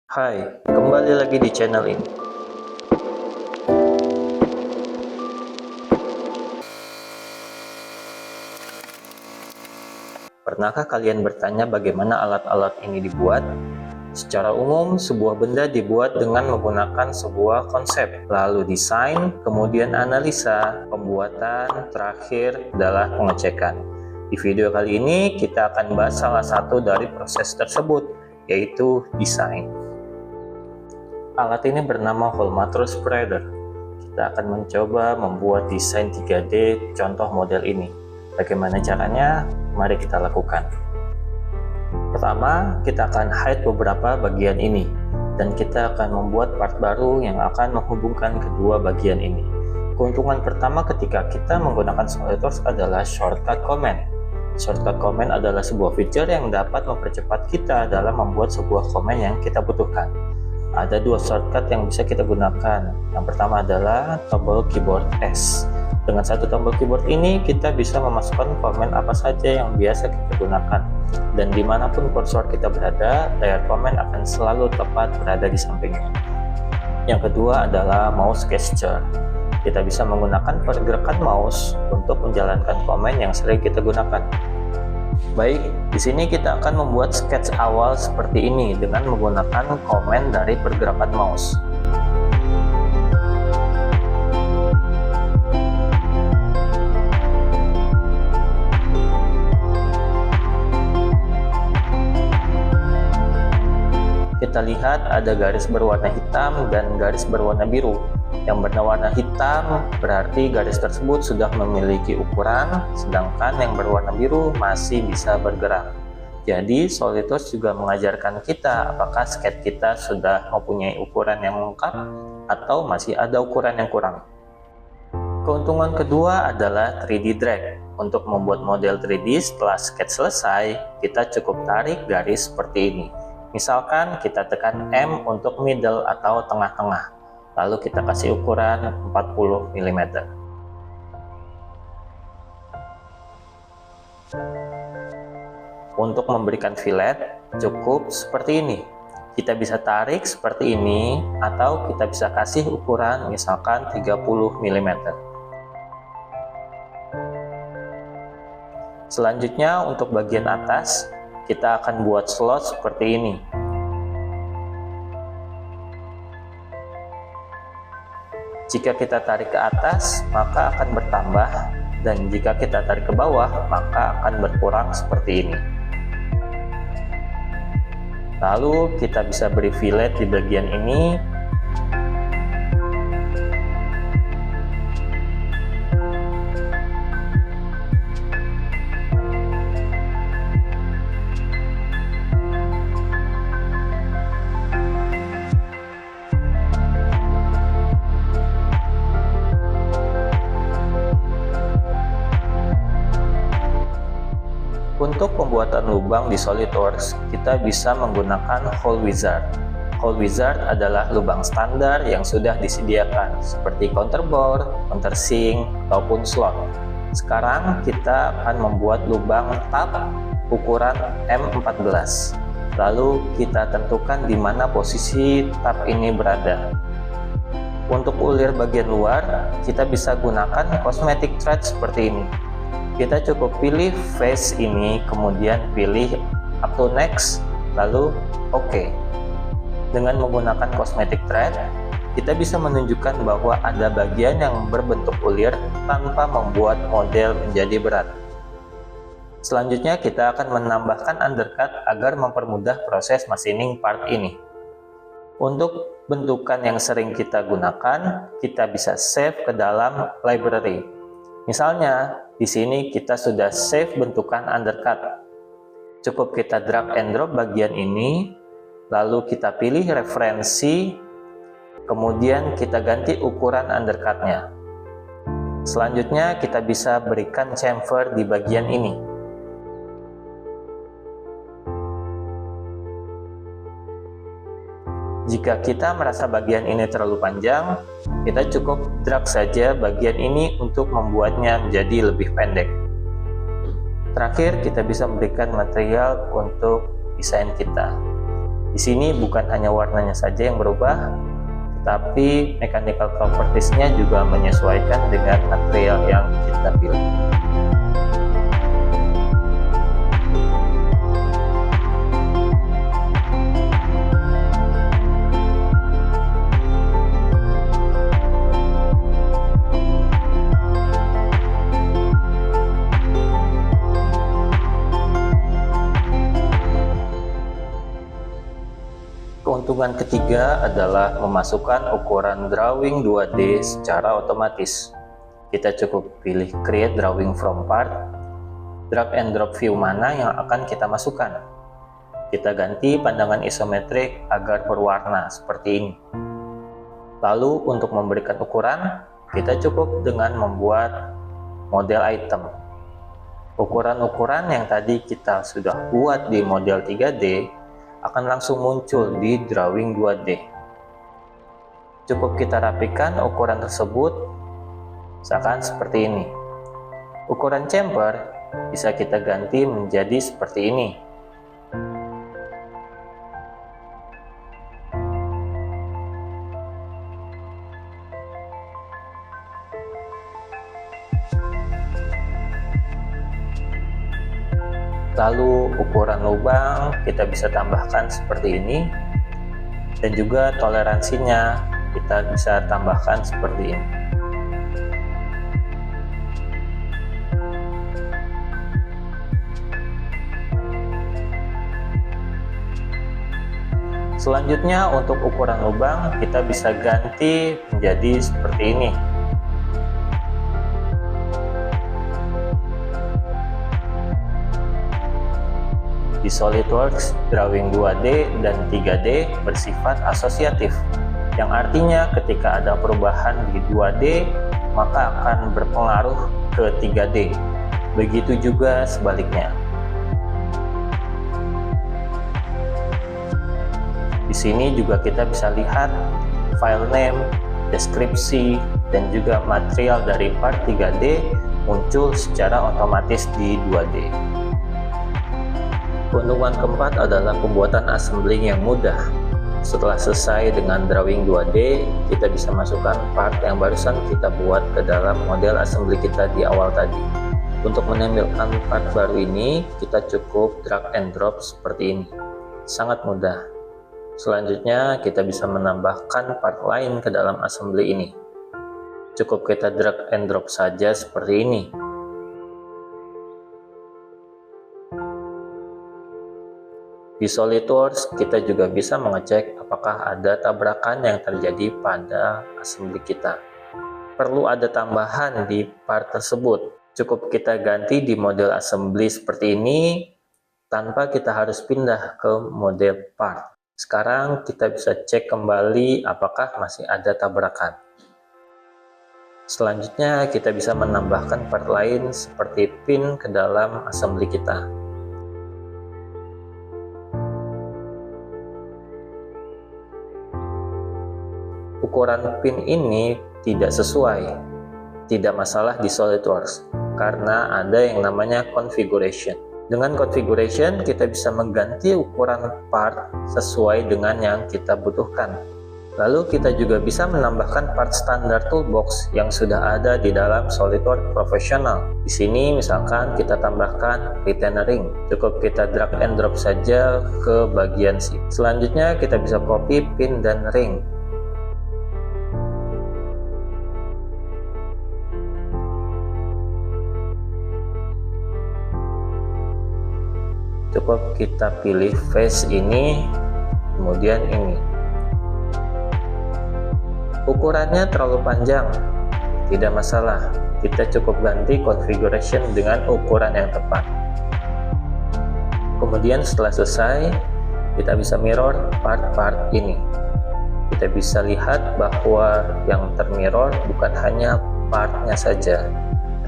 Hai, kembali lagi di channel ini. Pernahkah kalian bertanya bagaimana alat-alat ini dibuat? Secara umum, sebuah benda dibuat dengan menggunakan sebuah konsep, lalu desain, kemudian analisa, pembuatan, terakhir adalah pengecekan. Di video kali ini, kita akan bahas salah satu dari proses tersebut, yaitu desain. Alat ini bernama Holmatro Spreader. Kita akan mencoba membuat desain 3D contoh model ini. Bagaimana caranya? Mari kita lakukan. Pertama, kita akan hide beberapa bagian ini, dan kita akan membuat part baru yang akan menghubungkan kedua bagian ini. Keuntungan pertama ketika kita menggunakan SolidWorks adalah shortcut command. Shortcut command adalah sebuah feature yang dapat mempercepat kita dalam membuat sebuah command yang kita butuhkan. Ada dua shortcut yang bisa kita gunakan. Yang pertama adalah tombol keyboard S. Dengan satu tombol keyboard ini, kita bisa memasukkan komen apa saja yang biasa kita gunakan. Dan dimanapun kursor kita berada, layar komen akan selalu tepat berada di sampingnya. Yang kedua adalah mouse gesture. Kita bisa menggunakan pergerakan mouse untuk menjalankan komen yang sering kita gunakan. Baik, di sini kita akan membuat sketch awal seperti ini dengan menggunakan komen dari pergerakan mouse. Kita lihat ada garis berwarna hitam dan garis berwarna biru. Yang berwarna hitam berarti garis tersebut sudah memiliki ukuran, sedangkan yang berwarna biru masih bisa bergerak. Jadi SolidWorks juga mengajarkan kita apakah sketch kita sudah mempunyai ukuran yang lengkap atau masih ada ukuran yang kurang. Keuntungan kedua adalah 3D drag. Untuk membuat model 3D setelah sketch selesai, kita cukup tarik garis seperti ini. Misalkan kita tekan M untuk middle atau tengah-tengah, lalu kita kasih ukuran 40 mm. Untuk memberikan fillet, cukup seperti ini. Kita bisa tarik seperti ini, atau kita bisa kasih ukuran misalkan 30 mm. Selanjutnya untuk bagian atas, kita akan buat slot seperti ini. Jika kita tarik ke atas, maka akan bertambah, dan jika kita tarik ke bawah, maka akan berkurang seperti ini. Lalu kita bisa beri fillet di bagian ini. Untuk pembuatan lubang di SolidWorks, kita bisa menggunakan Hole Wizard. Hole Wizard adalah lubang standar yang sudah disediakan, seperti counterbore, countersink, ataupun slot. Sekarang kita akan membuat lubang tab ukuran M14. Lalu kita tentukan di mana posisi tab ini berada. Untuk ulir bagian luar, kita bisa gunakan cosmetic thread seperti ini. Kita cukup pilih face ini, kemudian pilih up to next, lalu OK. Dengan menggunakan cosmetic thread, kita bisa menunjukkan bahwa ada bagian yang berbentuk ulir tanpa membuat model menjadi berat. Selanjutnya kita akan menambahkan undercut agar mempermudah proses machining part ini. Untuk bentukan yang sering kita gunakan, kita bisa save ke dalam library. Misalnya, di sini kita sudah save bentukan undercut. Cukup kita drag and drop bagian ini, lalu kita pilih referensi, kemudian kita ganti ukuran undercutnya. Selanjutnya kita bisa berikan chamfer di bagian ini. Jika kita merasa bagian ini terlalu panjang, kita cukup drag saja bagian ini untuk membuatnya menjadi lebih pendek. Terakhir, kita bisa memberikan material untuk desain kita. Di sini bukan hanya warnanya saja yang berubah, tetapi mechanical properties-nya juga menyesuaikan dengan material yang kita pilih. Keuntungan ketiga adalah memasukkan ukuran drawing 2D secara otomatis. Kita cukup pilih create drawing from part, drag and drop view mana yang akan kita masukkan. Kita ganti pandangan isometrik agar berwarna seperti ini. Lalu untuk memberikan ukuran, kita cukup dengan membuat model item. Ukuran-ukuran yang tadi kita sudah buat di model 3D akan langsung muncul di drawing 2D. Cukup kita rapikan ukuran tersebut, misalkan seperti ini. Ukuran chamber bisa kita ganti menjadi seperti ini. Lalu ukuran lubang kita bisa tambahkan seperti ini, dan juga toleransinya kita bisa tambahkan seperti ini. Selanjutnya untuk ukuran lubang kita bisa ganti menjadi seperti ini. Di SolidWorks, drawing 2D dan 3D bersifat asosiatif, yang artinya ketika ada perubahan di 2D, maka akan berpengaruh ke 3D. Begitu juga sebaliknya. Di sini juga kita bisa lihat file name, deskripsi, dan juga material dari part 3D muncul secara otomatis di 2D. Keuntungan keempat adalah pembuatan assembling yang mudah. Setelah selesai dengan drawing 2D, kita bisa masukkan part yang barusan kita buat ke dalam model assembly kita di awal tadi. Untuk menempelkan part baru ini, kita cukup drag and drop seperti ini. Sangat mudah. Selanjutnya, kita bisa menambahkan part lain ke dalam assembly ini. Cukup kita drag and drop saja seperti ini. Di SolidWorks, kita juga bisa mengecek apakah ada tabrakan yang terjadi pada assembly kita. Perlu ada tambahan di part tersebut. Cukup kita ganti di model assembly seperti ini, tanpa kita harus pindah ke model part. Sekarang kita bisa cek kembali apakah masih ada tabrakan. Selanjutnya, kita bisa menambahkan part lain seperti pin ke dalam assembly kita. Ukuran pin ini tidak sesuai, tidak masalah di SolidWorks, karena ada yang namanya configuration. Dengan configuration, kita bisa mengganti ukuran part sesuai dengan yang kita butuhkan. Lalu kita juga bisa menambahkan part standar toolbox yang sudah ada di dalam SolidWorks Professional. Di sini misalkan kita tambahkan retainer ring. Cukup kita drag and drop saja ke bagian sini. Selanjutnya kita bisa copy pin dan ring. Cukup kita pilih face ini, kemudian ini. Ukurannya terlalu panjang, tidak masalah. Kita cukup ganti configuration dengan ukuran yang tepat. Kemudian setelah selesai, kita bisa mirror part-part ini. Kita bisa lihat bahwa yang termirror bukan hanya partnya saja,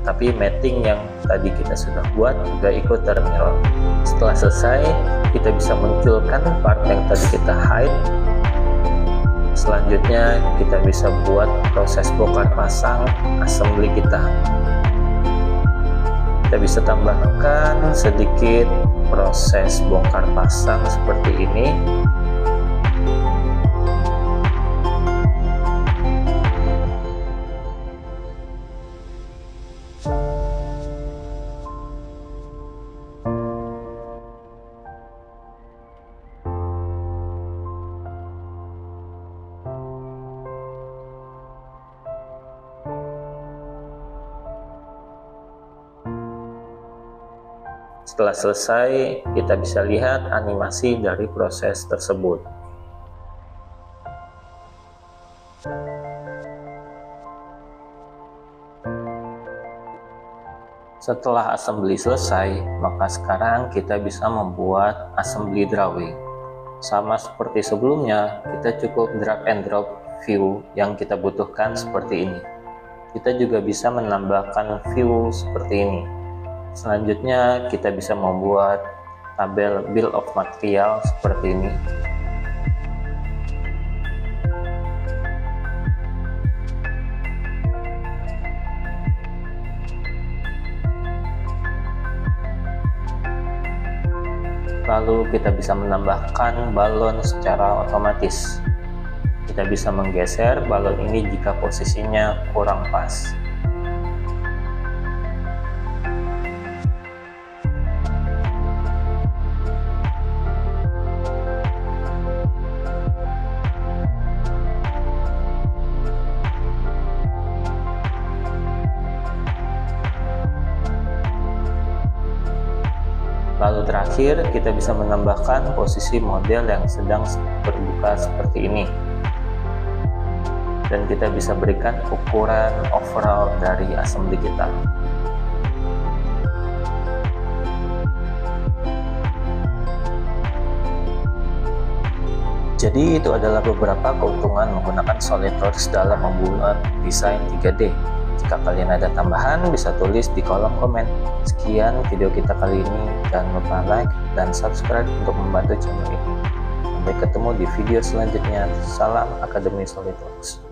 tapi mating yang tadi kita sudah buat juga ikut termirror. Setelah selesai, kita bisa munculkan part yang tadi kita hide. Selanjutnya kita bisa buat proses bongkar pasang assembly kita. Kita bisa tambahkan sedikit proses bongkar pasang seperti ini. Setelah selesai, kita bisa lihat animasi dari proses tersebut. Setelah assembly selesai, maka sekarang kita bisa membuat assembly drawing. Sama seperti sebelumnya, kita cukup drag and drop view yang kita butuhkan seperti ini. Kita juga bisa menambahkan view seperti ini. Selanjutnya, kita bisa membuat tabel bill of material seperti ini. Lalu kita bisa menambahkan balon secara otomatis. Kita bisa menggeser balon ini jika posisinya kurang pas. Lalu terakhir, kita bisa menambahkan posisi model yang sedang berbuka seperti ini. Dan kita bisa berikan ukuran overall dari assembly kita. Jadi itu adalah beberapa keuntungan menggunakan SolidWorks dalam membuat desain 3D. Jika kalian ada tambahan, bisa tulis di kolom komen. Sekian video kita kali ini, jangan lupa like dan subscribe untuk membantu channel ini. Sampai ketemu di video selanjutnya. Salam Akademi SolidWorks.